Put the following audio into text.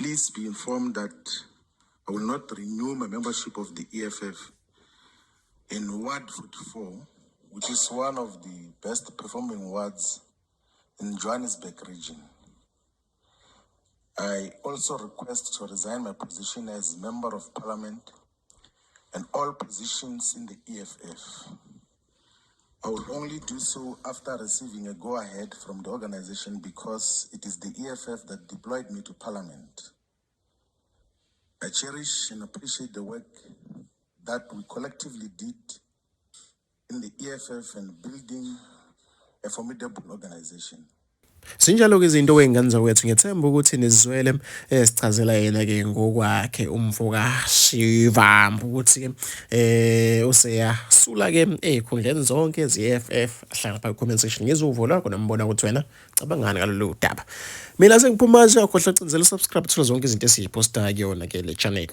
please be informed that I will not renew my membership of the EFF in Ward 44, which is one of the best performing wards in Johannesburg region. I also request to resign my position as Member of Parliament and all positions in the EFF. I will only do so after receiving a go-ahead from the organization because it is the EFF that deployed me to Parliament. I cherish and appreciate the work that we collectively did in the EFF and building a formidable organization. Sinjalo ke izinto wengane wethu ngethemba ukuthi nizwele sichazela yena ke ngokwakhe umfoka Shivambu ukuthi ke useyasula ke ezikhundleni zonke ezi-EFF ahlala pha comment section ngizuvo lakho nombona ukuthi wena cabangani ngalolu daba. Mina sengiphuma nje akhohle ucinzela subscribe thola zonke izinto esiziposta kuyona ke le channel.